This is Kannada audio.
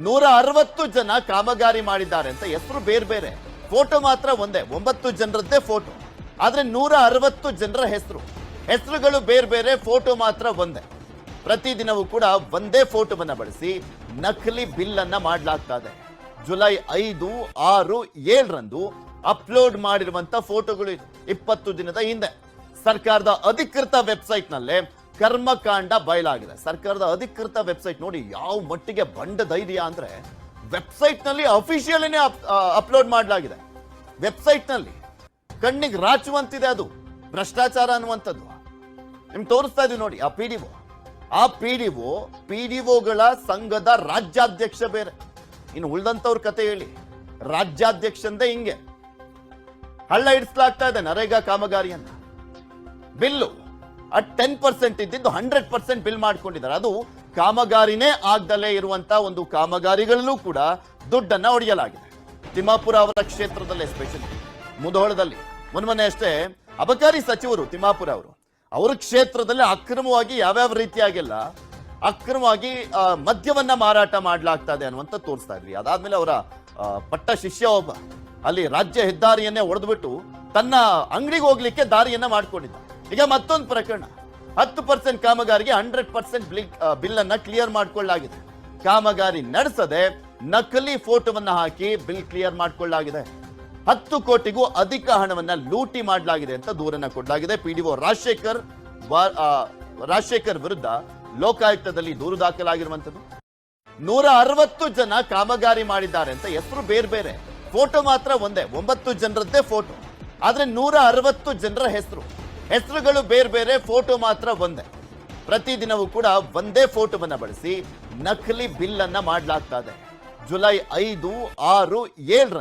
160 ಜನ ಕಾಮಗಾರಿ ಮಾಡಿದ್ದಾರೆ ಅಂತ ಹೆಸರು ಬೇರೆ ಬೇರೆ, ಫೋಟೋ ಮಾತ್ರ ಒಂದೇ. 9 ಜನರದ್ದೇ ಫೋಟೋ, ಆದ್ರೆ 160 ಜನರ ಹೆಸರುಗಳು ಬೇರೆ ಬೇರೆ, ಫೋಟೋ ಮಾತ್ರ ಒಂದೇ. ಪ್ರತಿದಿನವೂ ಕೂಡ ಒಂದೇ ಫೋಟೋವನ್ನ ಬಳಸಿ ನಕಲಿ ಬಿಲ್ ಅನ್ನ ಮಾಡಲಾಗ್ತಾ ಇದೆ. ಜುಲೈ 5, 6, 7ರಂದು ಅಪ್ಲೋಡ್ ಮಾಡಿರುವಂತ ಫೋಟೋಗಳು 20 ದಿನದ ಹಿಂದೆ ಸರ್ಕಾರದ ಅಧಿಕೃತ ವೆಬ್ಸೈಟ್ ನಲ್ಲೇ ಕರ್ಮಕಾಂಡ ಬಯಲಾಗಿದೆ. ಸರ್ಕಾರದ ಅಧಿಕೃತ ವೆಬ್ಸೈಟ್ ನೋಡಿ ಯಾವ ಮಟ್ಟಿಗೆ ಬಂಡ ಧೈರ್ಯ ಅಂದ್ರೆ, ವೆಬ್ಸೈಟ್ ನಲ್ಲಿ ಅಫಿಷಿಯಲ್ ಅಪ್ಲೋಡ್ ಮಾಡಲಾಗಿದೆ. ವೆಬ್ಸೈಟ್ ನಲ್ಲಿ ಕಣ್ಣಿಗೆ ರಾಚುವಂತಿದೆ, ಅದು ಭ್ರಷ್ಟಾಚಾರ ಅನ್ನುವಂಥದ್ದು. ನಿಮ್ಗೆ ತೋರಿಸ್ತಾ ಇದೀವಿ ನೋಡಿ. ಆ ಪಿಡಿಒಗಳ ಸಂಘದ ರಾಜ್ಯಾಧ್ಯಕ್ಷ ಬೇರೆ, ಇನ್ನು ಉಳ್ದಂತವ್ರ ಕತೆ ಹೇಳಿ. ರಾಜ್ಯಾಧ್ಯಕ್ಷಂದೇ ಹಿಂಗೆ ಹಳ್ಳ ಹಿಡಿಸಲಾಗ್ತಾ ಇದೆ ನರೇಗಾ ಕಾಮಗಾರಿಯನ್ನ. ಬಿಲ್ಲು 10% ಇದ್ದಿದ್ದು 100% ಬಿಲ್ ಮಾಡ್ಕೊಂಡಿದ್ದಾರೆ. ಅದು ಕಾಮಗಾರಿನೇ ಆಗದಲ್ಲೇ ಇರುವಂತ ಒಂದು ಕಾಮಗಾರಿಗಳಲ್ಲೂ ಕೂಡ ದುಡ್ಡನ್ನ ಹೊಡೆಯಲಾಗಿದೆ. ತಿಮ್ಮಾಪುರ ಅವರ ಕ್ಷೇತ್ರದಲ್ಲಿ, ಎಸ್ಪೆಷಲಿ ಮುಧೋಳದಲ್ಲಿ ಮೊನ್ನೆ ಅಷ್ಟೇ ಅಬಕಾರಿ ಸಚಿವರು ತಿಮ್ಮಾಪುರ ಅವರ ಕ್ಷೇತ್ರದಲ್ಲಿ ಅಕ್ರಮವಾಗಿ ಯಾವ್ಯಾವ ರೀತಿಯಾಗೆಲ್ಲ ಅಕ್ರಮವಾಗಿ ಮದ್ಯವನ್ನ ಮಾರಾಟ ಮಾಡ್ಲಾಗ್ತಾ ಇದೆ ಅನ್ನುವಂತ ತೋರಿಸ್ತಾ ಇದ್ವಿ. ಅದಾದ್ಮೇಲೆ ಅವರ ಪಟ್ಟ ಶಿಷ್ಯ ಒಬ್ಬ ಅಲ್ಲಿ ರಾಜ್ಯ ಹೆದ್ದಾರಿಯನ್ನೇ ಹೊಡೆದ್ಬಿಟ್ಟು ತನ್ನ ಅಂಗಡಿಗೆ ಹೋಗ್ಲಿಕ್ಕೆ ದಾರಿಯನ್ನ ಮಾಡ್ಕೊಂಡಿದ್ದ. ಈಗ ಮತ್ತೊಂದು ಪ್ರಕರಣ, 10% ಕಾಮಗಾರಿಗೆ 100% ಬಿಲ್ ಅನ್ನ ಕ್ಲಿಯರ್ ಮಾಡ್ಕೊಳ್ಳಲಾಗಿದೆ. ಕಾಮಗಾರಿ ನಡೆಸದೆ ನಕಲಿ ಫೋಟೋವನ್ನ ಹಾಕಿ ಬಿಲ್ ಕ್ಲಿಯರ್ ಮಾಡ್ಕೊಳ್ಳಲಾಗಿದೆ. 10 ಕೋಟಿಗೂ ಅಧಿಕ ಹಣವನ್ನ ಲೂಟಿ ಮಾಡಲಾಗಿದೆ ಅಂತ ದೂರನ್ನ ಕೊಡಲಾಗಿದೆ. ಪಿಡಿಒ ರಾಜಶೇಖರ್ ವಿರುದ್ಧ ಲೋಕಾಯುಕ್ತದಲ್ಲಿ ದೂರು ದಾಖಲಾಗಿರುವಂತದ್ದು. 160 ಜನ ಕಾಮಗಾರಿ ಮಾಡಿದ್ದಾರೆ ಅಂತ ಹೆಸರು ಬೇರೆ ಬೇರೆ, ಫೋಟೋ ಮಾತ್ರ ಒಂದೇ. 9 ಜನರದ್ದೇ ಫೋಟೋ, ಆದ್ರೆ 160 ಜನರ ಹೆಸರುಗಳು ಬೇರೆ ಬೇರೆ, ಫೋಟೋ ಮಾತ್ರ ಒಂದೇ. ಪ್ರತಿದಿನವೂ ಕೂಡ ಒಂದೇ ಫೋಟೋವನ್ನ ಬಳಸಿ ನಕಲಿ ಬಿಲ್ ಅನ್ನ ಮಾಡಲಾಗ್ತಾ ಇದೆ. ಜುಲೈ 5, 6, 7ರಂದು